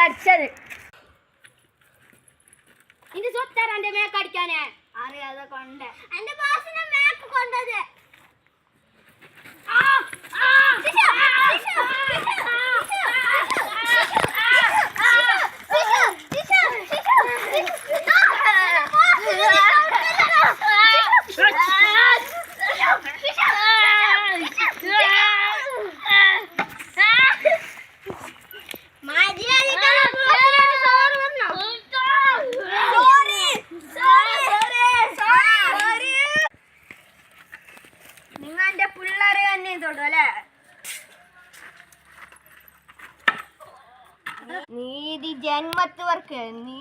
അടിച്ചത് ഇനി സ്വത്താര എന്റെ മേക്ക് അടിക്കാനേ അറിയാതെ കൊണ്ട് എന്റെ ബോസിനെ മേക്ക് കൊണ്ടത് നിങ്ങളുടെ പിള്ളേരെ തന്നെ തൊടു അല്ലേ നീതി ജന്മത്തവർക്ക് നീ